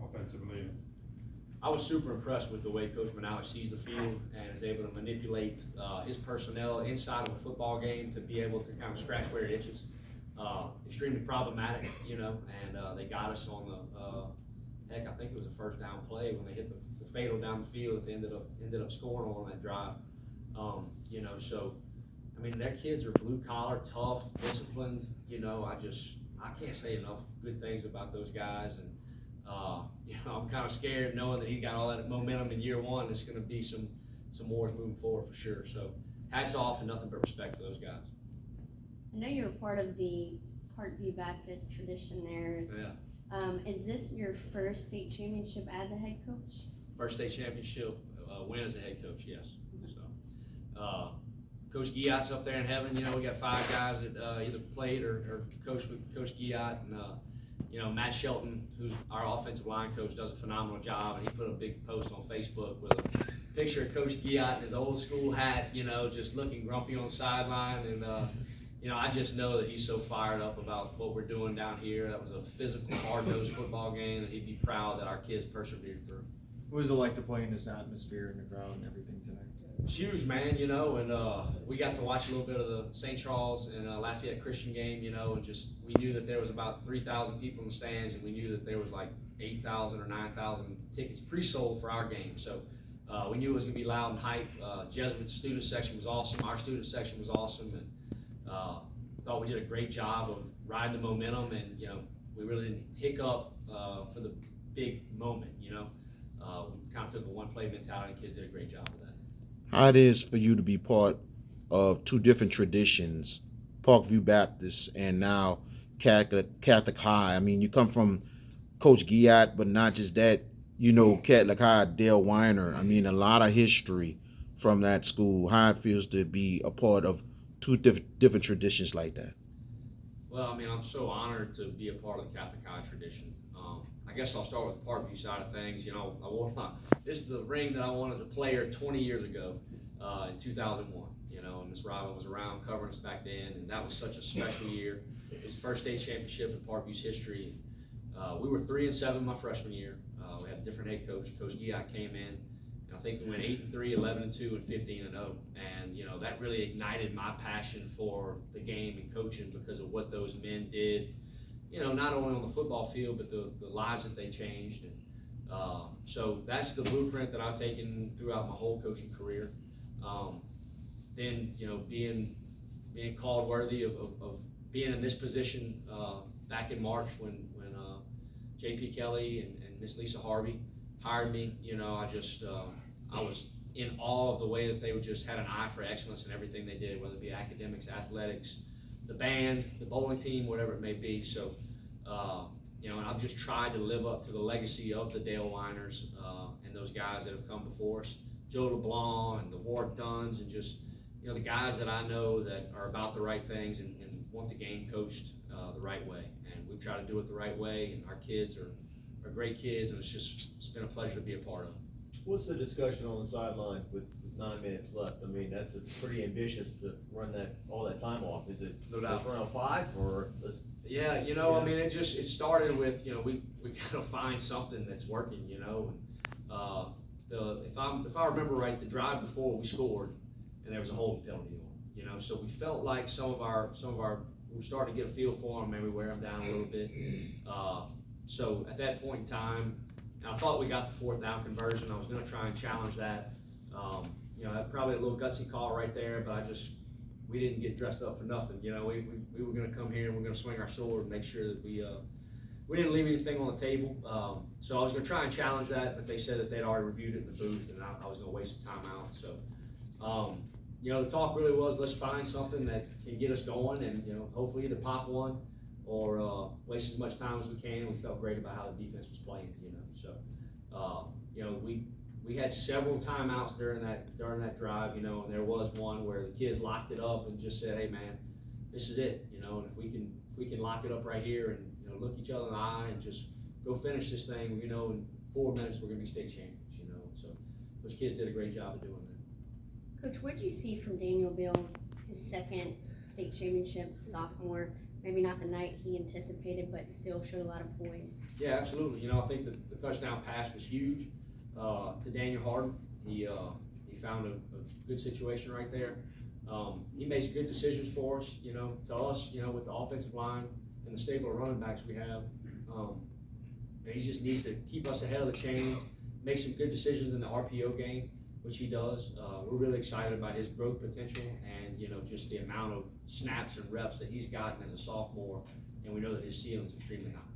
offensively? I was super impressed with the way Coach Simoneaux sees the field and is able to manipulate his personnel inside of a football game to be able to kind of scratch where it itches. Extremely problematic, you know, and they got us on the heck, I think it was a first down play when they hit the fatal down the field. They ended up scoring on that drive. You know, so I mean, their kids are blue collar, tough, disciplined. You know, I can't say enough good things about those guys, and you know, I'm kind of scared knowing that he got all that momentum in year one. It's going to be some wars moving forward for sure. So hats off and nothing but respect for those guys. I know you're a part of the Parkview Baptist tradition there. Yeah. Is this your first state championship as a head coach? First state championship win as a head coach, yes. So, Coach Giat's up there in heaven. You know, we got 5 guys that either played or coached with Coach Giat, and you know, Matt Shelton, who's our offensive line coach, does a phenomenal job, and he put a big post on Facebook with a picture of Coach Giat in his old school hat, you know, just looking grumpy on the sideline, and you know, I just know that he's so fired up about what we're doing down here. That was a physical, hard-nosed football game, and he'd be proud that our kids persevered through. What was it like to play in this atmosphere and the crowd and everything tonight? It's huge, man, you know, and we got to watch a little bit of the St. Charles and Lafayette Christian game, you know, and just we knew that there was about 3,000 people in the stands, and we knew that there was like 8,000 or 9,000 tickets pre-sold for our game. So we knew it was going to be loud and hype. Jesuit student section was awesome. Our student section was awesome, and thought we did a great job of riding the momentum, and, you know, we really didn't hiccup for the big moment, you know. We kind of took a one-play mentality, and kids did a great job with that. How it is for you to be part of 2 different traditions, Parkview Baptist and now Catholic High. I mean, you come from Coach Giat, but not just that, you know, Catholic High, Dale Weiner. I mean, a lot of history from that school. How it feels to be a part of 2 different traditions like that. Well, I mean, I'm so honored to be a part of the Catholic High tradition. I guess I'll start with the Parkview side of things. You know, this is the ring that I won as a player 20 years ago in 2001. You know, and Miss Robin was around covering us back then, and that was such a special year. It was the first state championship in Parkview's history. We were 3-7 my freshman year. We had a different head coach. Coach Giat came in, and I think we went 8-3, 11-2, and 15-0. And you know, that really ignited my passion for the game and coaching because of what those men did. You know, not only on the football field, but the lives that they changed. And so that's the blueprint that I've taken throughout my whole coaching career. Then, you know, being called worthy of being in this position back in March when J.P. Kelly and Miss Lisa Harvey hired me, you know, I was in awe of the way that they just had an eye for excellence in everything they did, whether it be academics, athletics, the band, the bowling team, whatever it may be. So, you know, and I've just tried to live up to the legacy of the Dale Weiners and those guys that have come before us, Joe LeBlanc and the Ward Dunns, and just, you know, the guys that I know that are about the right things and want the game coached the right way. And we've tried to do it the right way, and our kids are great kids, and it's been a pleasure to be a part of. What's the discussion on the sideline with 9 minutes left? I mean, that's pretty ambitious to run all that time off. Is it No doubt. around 5 or? Yeah, you know, I mean, it started with, you know, we gotta find something that's working, you know. And if I remember right, the drive before we scored, and there was a holding penalty on, you know, so we felt like some of our we were starting to get a feel for them, maybe wear them down a little bit. So at that point in time, and I thought we got the 4th down conversion. I was going to try and challenge that. You know, probably a little gutsy call right there, but we didn't get dressed up for nothing. You know, we were going to come here and we're going to swing our sword and make sure that we didn't leave anything on the table. So I was going to try and challenge that, but they said that they'd already reviewed it in the booth, and I was going to waste the time out. So, you know, the talk really was, let's find something that can get us going, and, you know, hopefully either pop one or waste as much time as we can. We felt great about how the defense was playing, you know. So, you know, we had several timeouts during that drive, you know, and there was one where the kids locked it up and just said, hey man, this is it, you know, and if we can lock it up right here and, you know, look each other in the eye and just go finish this thing, you know, in 4 minutes we're gonna be state champions, you know. So those kids did a great job of doing that. Coach, what did you see from Daniel Bill, his 2nd state championship, sophomore? Maybe not the night he anticipated, but still showed a lot of poise. Yeah, absolutely. You know, I think the touchdown pass was huge to Daniel Harden. He found a good situation right there. He makes good decisions for us, you know, to us, you know, with the offensive line and the stable of running backs we have. And he just needs to keep us ahead of the chains, make some good decisions in the RPO game, which he does. We're really excited about his growth potential and, you know, just the amount of snaps and reps that he's gotten as a sophomore, and we know that his ceiling is extremely high.